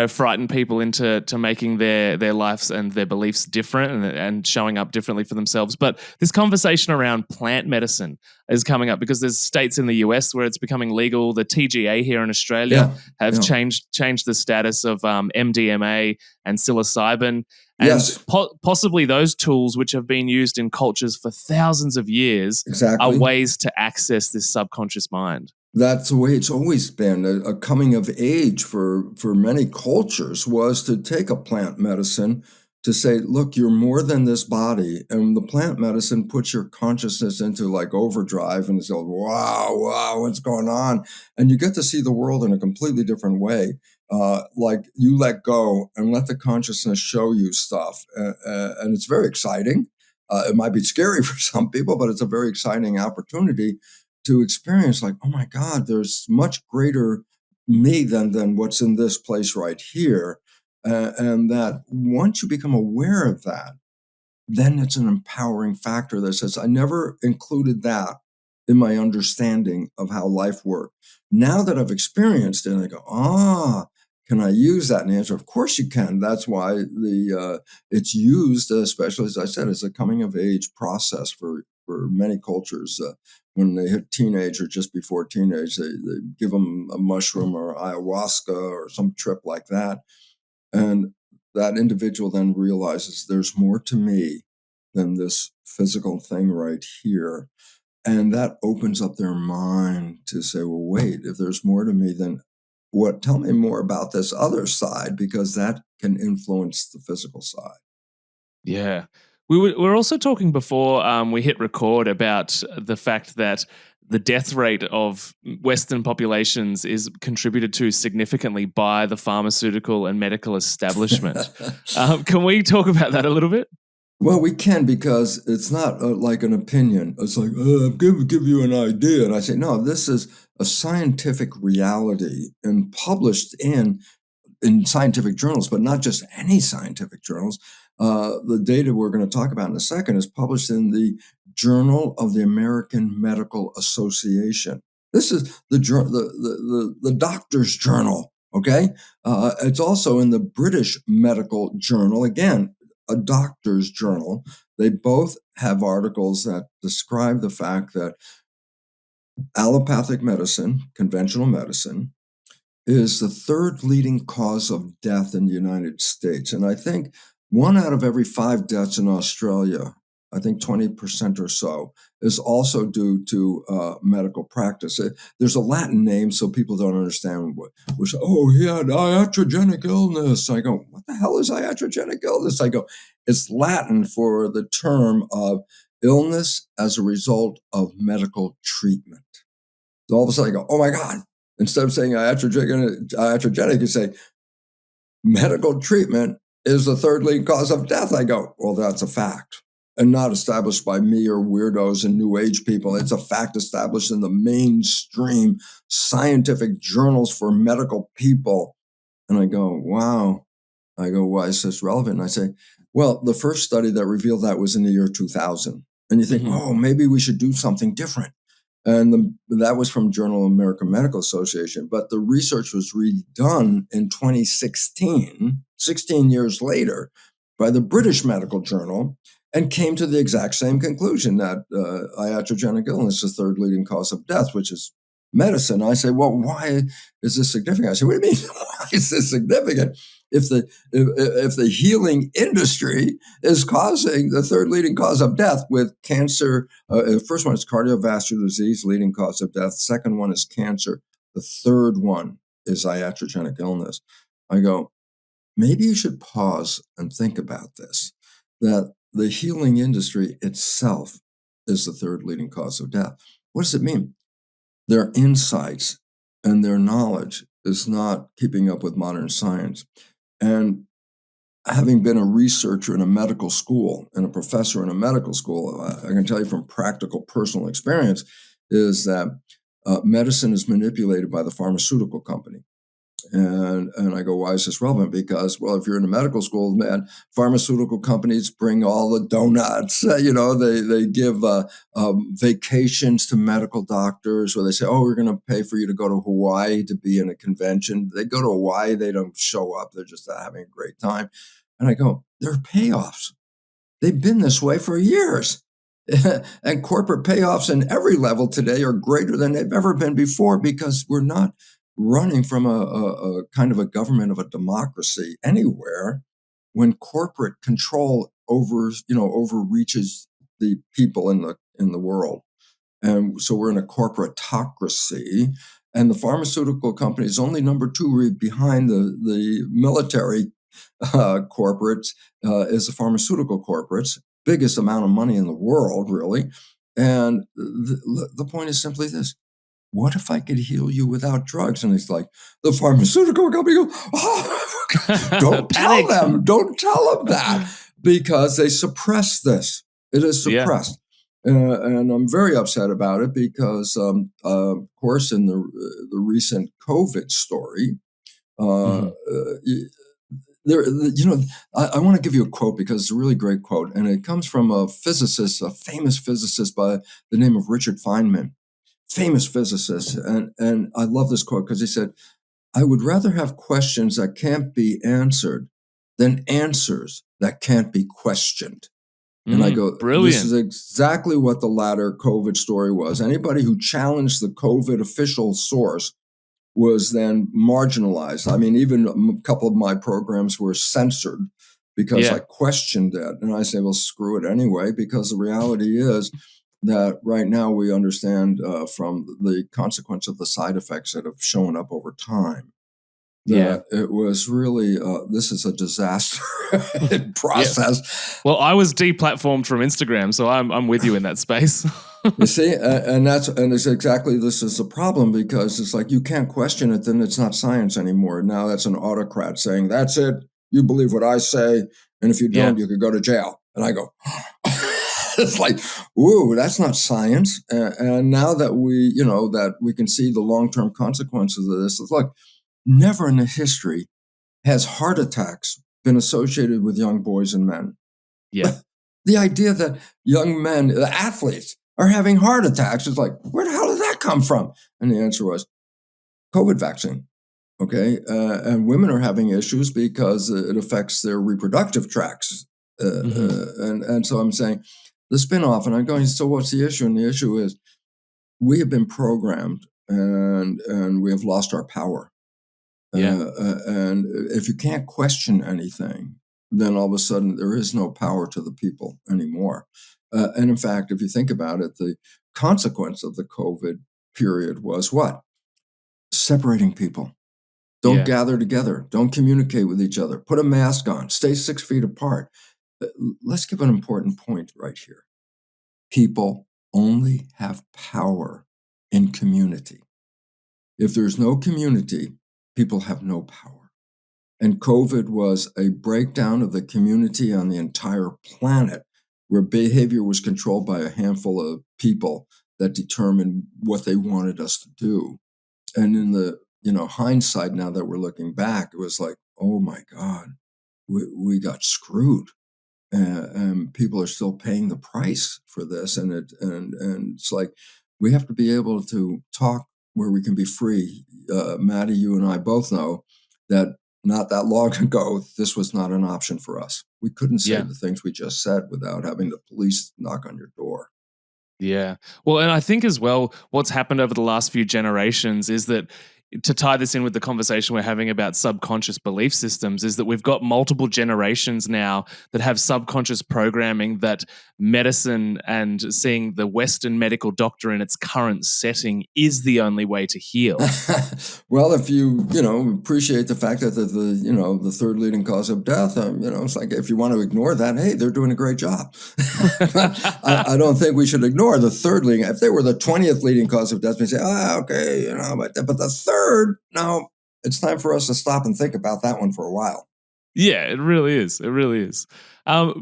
frighten people into making their lives and their beliefs different and showing up differently for themselves. But this conversation around plant medicine is coming up because there's states in the US where it's becoming legal. The TGA here in Australia have changed the status of MDMA and psilocybin. And possibly those tools, which have been used in cultures for thousands of years, are ways to access this subconscious mind. That's the way it's always been. A coming of age for many cultures was to take a plant medicine to say, look, you're more than this body. And the plant medicine puts your consciousness into like overdrive and it's like, wow, what's going on? And you get to see the world in a completely different way. Like you let go and let the consciousness show you stuff. And it's very exciting. It might be scary for some people, but it's a very exciting opportunity to experience like, oh my God, there's much greater me than what's in this place right here. And that once you become aware of that, then it's an empowering factor that says, I never included that in my understanding of how life worked. Now that I've experienced it, I go, can I use that? And the answer, of course you can. That's why it's used, especially as I said, as a coming of age process for many cultures. When they hit teenage or just before teenage, they give them a mushroom or ayahuasca or some trip like that. And that individual then realizes there's more to me than this physical thing right here. And that opens up their mind to say, well, wait, if there's more to me, then what? Tell me more about this other side, because that can influence the physical side. Yeah. We were also talking before we hit record about the fact that the death rate of Western populations is contributed to significantly by the pharmaceutical and medical establishment. Can we talk about that a little bit? Well, we can, because it's not like an opinion. It's like, give you an idea. And I say, no, this is a scientific reality and published in scientific journals, but not just any scientific journals. The data we're going to talk about in a second is published in the Journal of the American Medical Association. This is the doctor's journal, okay? It's also in the British Medical Journal, again, a doctor's journal. They both have articles that describe the fact that allopathic medicine, conventional medicine, is the third leading cause of death in the United States. And I think 1 out of every 5 deaths in Australia I think 20% or so, is also due to medical practice. There's a Latin name, so people don't understand which, oh, he had iatrogenic illness. I go, what the hell is iatrogenic illness? I go, it's Latin for the term of illness as a result of medical treatment. So all of a sudden I go, oh my God. Instead of saying iatrogenic, you say medical treatment is the third leading cause of death. I go, well, that's a fact. And not established by me or weirdos and new age people. It's a fact established in the mainstream scientific journals for medical people. And I go, wow. I go, why is this relevant? And I say, well, the first study that revealed that was in the year 2000. And you think, oh, maybe we should do something different. And that was from Journal of American Medical Association. But the research was redone in 2016, 16 years later, by the British Medical Journal, and came to the exact same conclusion that iatrogenic illness is the third leading cause of death, which is medicine. I say, well, why is this significant? I say, what do you mean? Why is this significant? If the healing industry is causing the third leading cause of death with cancer, the first one is cardiovascular disease, leading cause of death. Second one is cancer. The third one is iatrogenic illness. I go, maybe you should pause and think about this, that the healing industry itself is the third leading cause of death. What does it mean? Their insights and their knowledge is not keeping up with modern science. And having been a researcher in a medical school and a professor in a medical school, I can tell you from practical personal experience is that medicine is manipulated by the pharmaceutical company. And I go, why is this relevant? Because, well, if you're in a medical school, man, pharmaceutical companies bring all the donuts. They give vacations to medical doctors, or they say, oh, we're going to pay for you to go to Hawaii to be in a convention. They go to Hawaii, they don't show up. They're just having a great time. And I go, there are payoffs. They've been this way for years. And corporate payoffs in every level today are greater than they've ever been before because we're not running from a kind of a government of a democracy anywhere when corporate control overreaches the people in the world. And so we're in a corporatocracy, and the pharmaceutical company is only number two behind the military corporates is the pharmaceutical corporates, biggest amount of money in the world, really. And the point is simply this. What if I could heal you without drugs? And it's like, the pharmaceutical company goes, oh, don't tell them that, because they suppress this. It is suppressed. Yeah. And I'm very upset about it because, of course, in the recent COVID story, I want to give you a quote because it's a really great quote. And it comes from a physicist, a famous physicist by the name of Richard Feynman. Famous physicist. And I love this quote because he said, I would rather have questions that can't be answered than answers that can't be questioned. And I go, brilliant. This is exactly what the latter COVID story was. Anybody who challenged the COVID official source was then marginalized. I mean, even a couple of my programs were censored because I questioned it. And I say, well, screw it anyway, because the reality is that right now we understand from the consequence of the side effects that have shown up over time that it was really, this is a disaster process. Well, I was deplatformed from Instagram, so I'm with you in that space. You see, and it's exactly, this is the problem, because it's like, you can't question it, then it's not science anymore. Now that's an autocrat saying, that's it, you believe what I say, and if you don't, you could go to jail. And I go, it's like, whoa, that's not science. And now that we can see the long-term consequences of this, it's like, never in the history has heart attacks been associated with young boys and men. Yeah. The idea that young men, the athletes, are having heart attacks is like, where the hell did that come from? And the answer was COVID vaccine. Okay. And women are having issues because it affects their reproductive tracts. And so I'm saying, the spin-off, and I'm going, so what's the issue? And the issue is we have been programmed and we have lost our power. And if you can't question anything, then all of a sudden there is no power to the people anymore. And in fact, if you think about it, the consequence of the COVID period was what? Separating people. Don't gather together. Don't communicate with each other. Put a mask on. Stay 6 feet apart. Let's give an important point right here. People only have power in community. If there's no community, people have no power. And COVID was a breakdown of the community on the entire planet, where behavior was controlled by a handful of people that determined what they wanted us to do. And in the hindsight, now that we're looking back, it was like, oh my God, we got screwed. And people are still paying the price for this. And it's like, we have to be able to talk where we can be free. Matty, you and I both know that not that long ago, this was not an option for us. We couldn't say the things we just said without having the police knock on your door. Yeah. Well, and I think as well, what's happened over the last few generations is that, to tie this in with the conversation we're having about subconscious belief systems, is that we've got multiple generations now that have subconscious programming that medicine and seeing the Western medical doctor in its current setting is the only way to heal. Well, if you appreciate the fact that the third leading cause of death, it's like, if you want to ignore that, hey, they're doing a great job. I don't think we should ignore the third leading. If they were the 20th leading cause of death, we say, okay, but the third, no, it's time for us to stop and think about that one for a while. Yeah, it really is. It really is.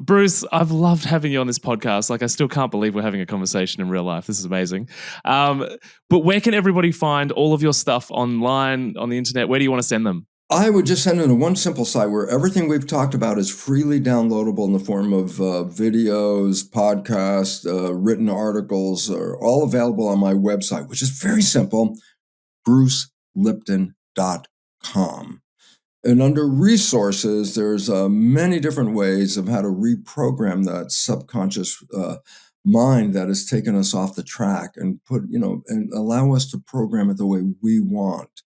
Bruce, I've loved having you on this podcast. Like, I still can't believe we're having a conversation in real life. This is amazing. But where can everybody find all of your stuff online, on the internet? Where do you want to send them? I would just send them to one simple site where everything we've talked about is freely downloadable in the form of videos, podcasts, written articles, are all available on my website, which is very simple, brucelipton.com. And under resources, there's many different ways of how to reprogram that subconscious mind that has taken us off the track and and allow us to program it the way we want.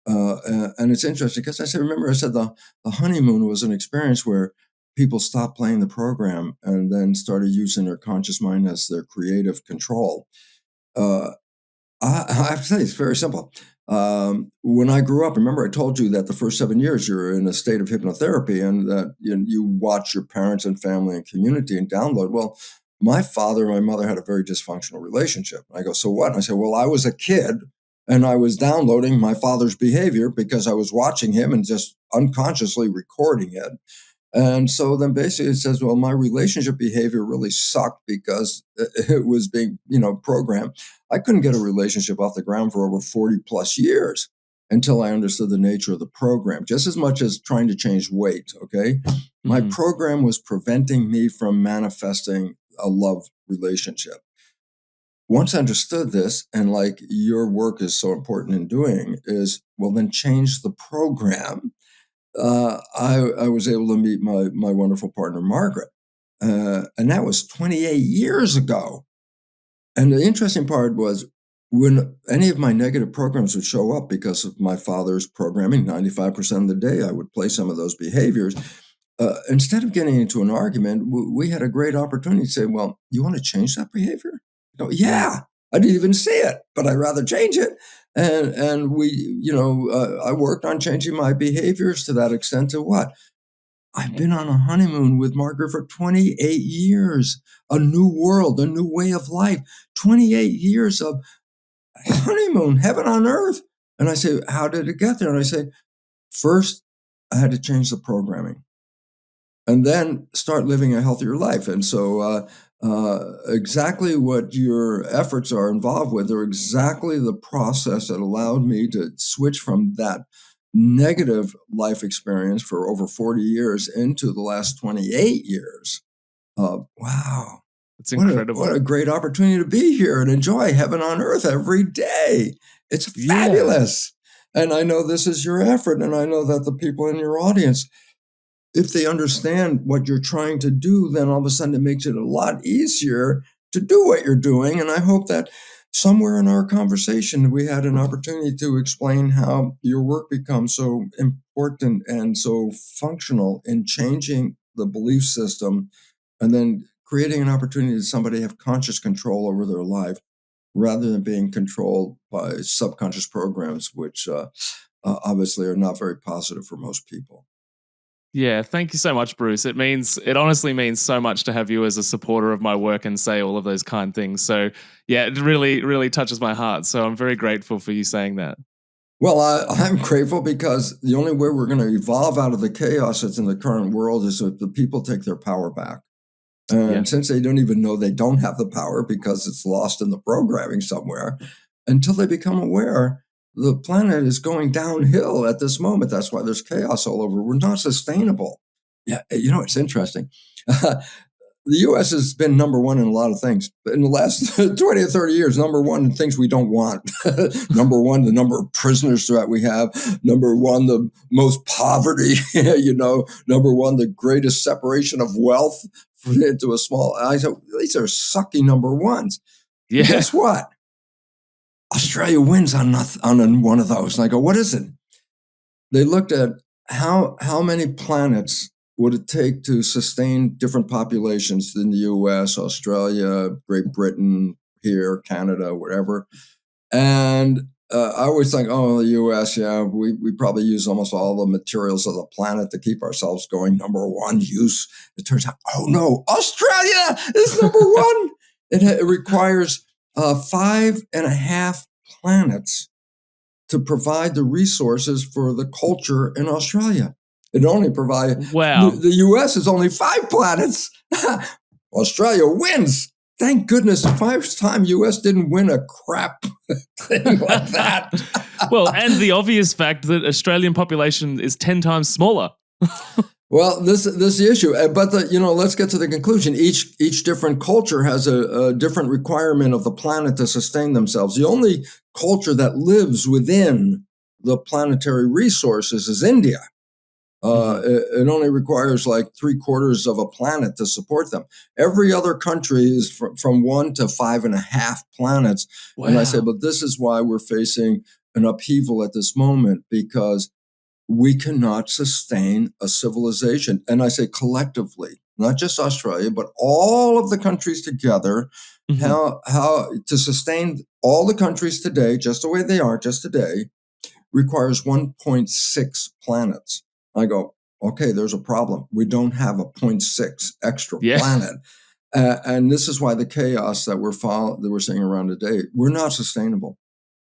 And it's interesting because I said the honeymoon was an experience where people stopped playing the program and then started using their conscious mind as their creative control. I have to say, it's very simple. When I grew up, remember I told you that the first 7 years you're in a state of hypnotherapy and that you watch your parents and family and community and download. Well, my father and my mother had a very dysfunctional relationship. I go, so what? And I said, well, I was a kid and I was downloading my father's behavior because I was watching him and just unconsciously recording it. And so then basically it says, well, my relationship behavior really sucked because it was being, programmed. I couldn't get a relationship off the ground for over 40 plus years until I understood the nature of the program, just as much as trying to change weight. Okay. Mm-hmm. My program was preventing me from manifesting a love relationship. Once I understood this, and like your work is so important in doing, is, well, then change the program. I was able to meet my wonderful partner, Margaret. And that was 28 years ago. And the interesting part was when any of my negative programs would show up because of my father's programming, 95% of the day, I would play some of those behaviors. Instead of getting into an argument, we had a great opportunity to say, well, you want to change that behavior? I go, yeah, I didn't even see it, but I'd rather change it. And we, I worked on changing my behaviors to that extent to what? I've been on a honeymoon with Margaret for 28 years, a new world, a new way of life, 28 years of honeymoon, heaven on earth. And I say, how did it get there? And I say, first, I had to change the programming and then start living a healthier life. And so exactly what your efforts are involved with are exactly the process that allowed me to switch from that negative life experience for over 40 years into the last 28 years. Wow. It's incredible. What a great opportunity to be here and enjoy heaven on earth every day. It's fabulous. Yeah. And I know this is your effort. And I know that the people in your audience, if they understand what you're trying to do, then all of a sudden it makes it a lot easier to do what you're doing. And I hope that somewhere in our conversation, we had an opportunity to explain how your work becomes so important and so functional in changing the belief system and then creating an opportunity to somebody have conscious control over their life rather than being controlled by subconscious programs, which obviously are not very positive for most people. Yeah, thank you so much, Bruce. It honestly means so much to have you as a supporter of my work and say all of those kind things. So yeah, it really, really touches my heart. So I'm very grateful for you saying that. Well, I'm grateful because the only way we're going to evolve out of the chaos that's in the current world is if the people take their power back. Yeah. And since they don't even know they don't have the power because it's lost in the programming somewhere, until they become aware, the planet is going downhill at this moment. That's why there's chaos all over. We're not sustainable. Yeah, it's interesting. The U.S. has been number one in a lot of things. In the last 20 or 30 years, number one in things we don't want. Number one, the number of prisoners that we have. Number one, the most poverty. Number one, the greatest separation of wealth into a small. I said, these are sucky number ones. Yeah. Guess what? Australia wins on one of those. And I go, what is it? They looked at how many planets would it take to sustain different populations in the U.S., Australia, Great Britain, here, Canada, whatever. And I always think, oh, the U.S., yeah, we probably use almost all the materials of the planet to keep ourselves going. Number one use. It turns out, oh no, Australia is number one. It requires 5.5 planets to provide the resources for the culture in Australia. It only provides, wow. The U.S. is only 5 planets. Australia wins. Thank goodness the first time U.S. didn't win a crap thing like that. Well, and the obvious fact that Australian population is 10 times smaller. Well, this is the issue. But let's get to the conclusion. Each different culture has a different requirement of the planet to sustain themselves. The only culture that lives within the planetary resources is India. It only requires like 3/4 of a planet to support them. Every other country is from 1 to 5.5 planets. Wow. And I say, but this is why we're facing an upheaval at this moment, because we cannot sustain a civilization. And I say collectively, not just Australia, but all of the countries together, how to sustain all the countries today, just the way they are just today, requires 1.6 planets. I go, okay, there's a problem. We don't have a 0.6 extra planet. And this is why the chaos that we're seeing around today, we're not sustainable.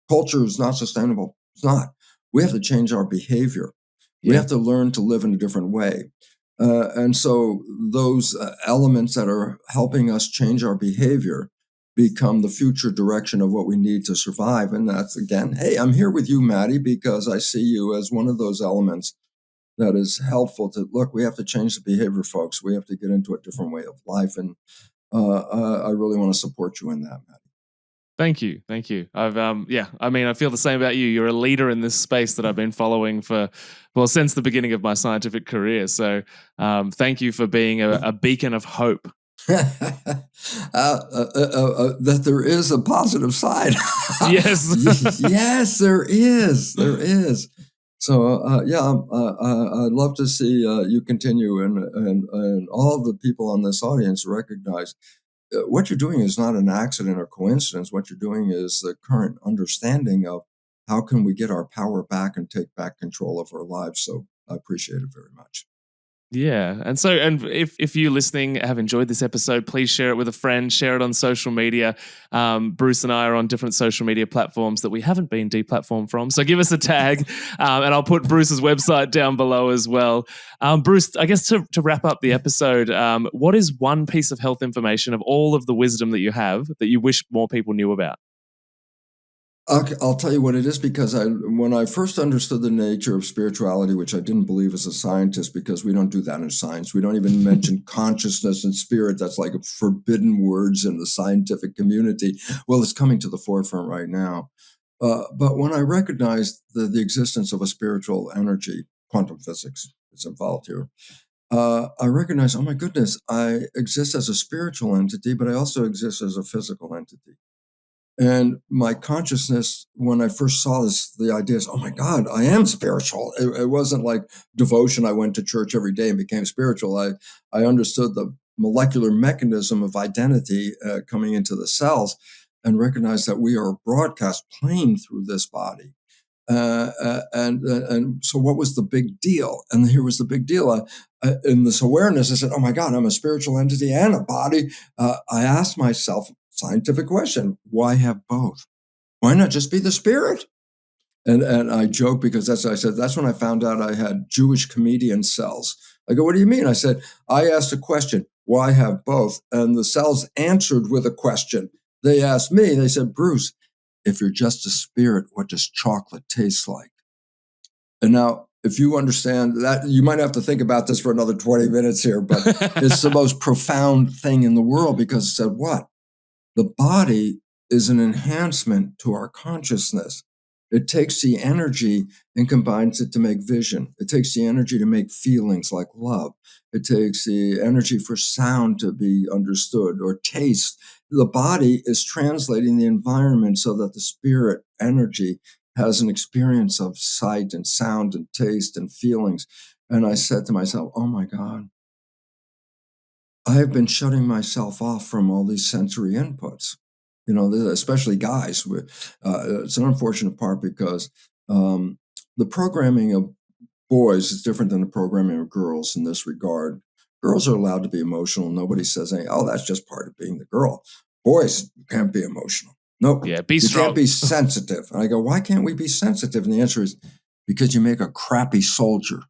Culture is not sustainable. It's not. We have to change our behavior. We have to learn to live in a different way. And so those elements that are helping us change our behavior become the future direction of what we need to survive. And that's, again, hey, I'm here with you, Matty, because I see you as one of those elements that is helpful to, look, we have to change the behavior, folks. We have to get into a different way of life. And I really want to support you in that, Matty. Thank you. Thank you. I feel the same about you. You're a leader in this space that I've been following since the beginning of my scientific career. So thank you for being a beacon of hope. That there is a positive side. Yes. Yes, there is. There is. So, I'd love to see you continue and all the people on this audience recognize what you're doing is not an accident or coincidence. What you're doing is the current understanding of how can we get our power back and take back control of our lives. So I appreciate it very much. Yeah. And if you listening have enjoyed this episode, please share it with a friend, share it on social media. Bruce and I are on different social media platforms that we haven't been deplatformed from. So give us a tag and I'll put Bruce's website down below as well. Bruce, I guess to wrap up the episode, what is one piece of health information of all of the wisdom that you have that you wish more people knew about? I'll tell you what it is, because when I first understood the nature of spirituality, which I didn't believe as a scientist, because we don't do that in science. We don't even mention consciousness and spirit. That's like forbidden words in the scientific community. Well, it's coming to the forefront right now. But when I recognized the existence of a spiritual energy, quantum physics is involved here, I recognized, oh my goodness, I exist as a spiritual entity, but I also exist as a physical entity. And my consciousness, when I first saw this, the idea is, oh my God, I am spiritual. It wasn't like devotion. I went to church every day and became spiritual. I understood the molecular mechanism of identity coming into the cells, and recognize that we are a broadcast plane through this body. And so what was the big deal? And here was the big deal. In this awareness, I said, oh my God, I'm a spiritual entity and a body. I asked myself, scientific question, why have both? Why not just be the spirit? And I joke because I said, that's when I found out I had Jewish comedian cells. I go, what do you mean? I said, I asked a question, why have both? And the cells answered with a question. They asked me, they said, Bruce, if you're just a spirit, what does chocolate taste like? And now, if you understand that, you might have to think about this for another 20 minutes here, but it's the most profound thing in the world, because it said what? The body is an enhancement to our consciousness. It takes the energy and combines it to make vision. It takes the energy to make feelings like love. It takes the energy for sound to be understood, or taste. The body is translating the environment so that the spirit energy has an experience of sight and sound and taste and feelings. And I said to myself, oh my God, I have been shutting myself off from all these sensory inputs. Especially guys. It's an unfortunate part, because the programming of boys is different than the programming of girls in this regard. Girls are allowed to be emotional. Nobody says, oh, that's just part of being the girl. Boys, you can't be emotional. Nope. Yeah, be you strong. Can't be sensitive. And I go, why can't we be sensitive? And the answer is, because you make a crappy soldier.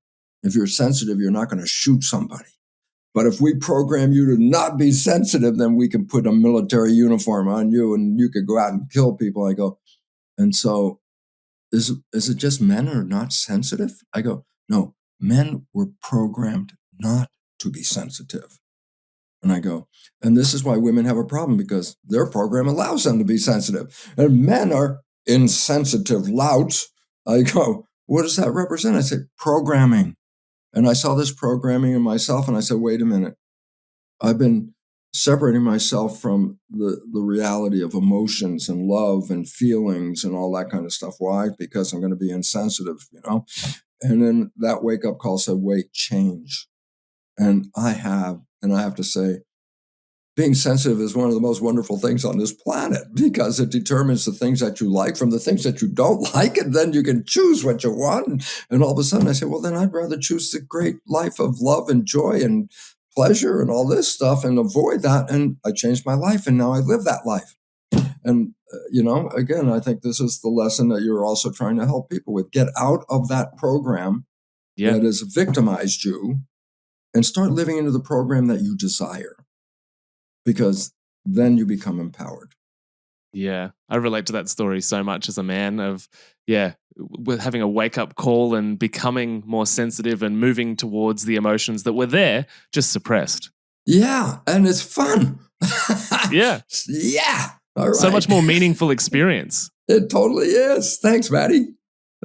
If you're sensitive, you're not going to shoot somebody. But if we program you to not be sensitive, then we can put a military uniform on you and you could go out and kill people. I go, and so is it just men are not sensitive? I go, no, men were programmed not to be sensitive. And I go, and this is why women have a problem, because their program allows them to be sensitive. And men are insensitive louts. I go, what does that represent? I said, programming. And I saw this programming in myself, and I said, wait a minute. I've been separating myself from the reality of emotions and love and feelings and all that kind of stuff. Why? Because I'm going to be insensitive, And then that wake-up call said, wait, change. And I have to say, being sensitive is one of the most wonderful things on this planet, because it determines the things that you like from the things that you don't like, and then you can choose what you want. And all of a sudden I say, well, then I'd rather choose the great life of love and joy and pleasure and all this stuff and avoid that. And I changed my life, and now I live that life. And, again, I think this is the lesson that you're also trying to help people with. Get out of that program that has victimized you and start living into the program that you desire. Because then you become empowered. Yeah, I relate to that story so much as a man of, with having a wake-up call and becoming more sensitive and moving towards the emotions that were there, just suppressed. Yeah, and it's fun. Yeah. Yeah. All right. So much more meaningful experience. It totally is. Thanks, Matty.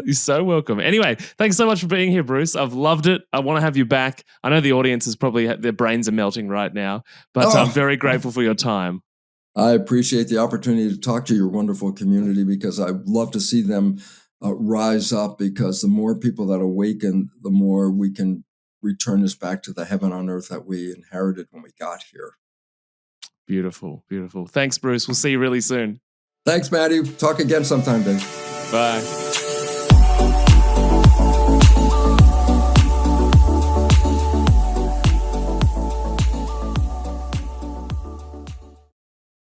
You're so welcome. Anyway, thanks so much for being here, Bruce. I've loved it. I want to have you back. I know the audience is probably, their brains are melting right now, but I'm very grateful for your time. I appreciate the opportunity to talk to your wonderful community, because I love to see them rise up, because the more people that awaken, the more we can return this back to the heaven on earth that we inherited when we got here. Beautiful, beautiful. Thanks, Bruce. We'll see you really soon. Thanks, Matty. Talk again sometime, Dave. Bye.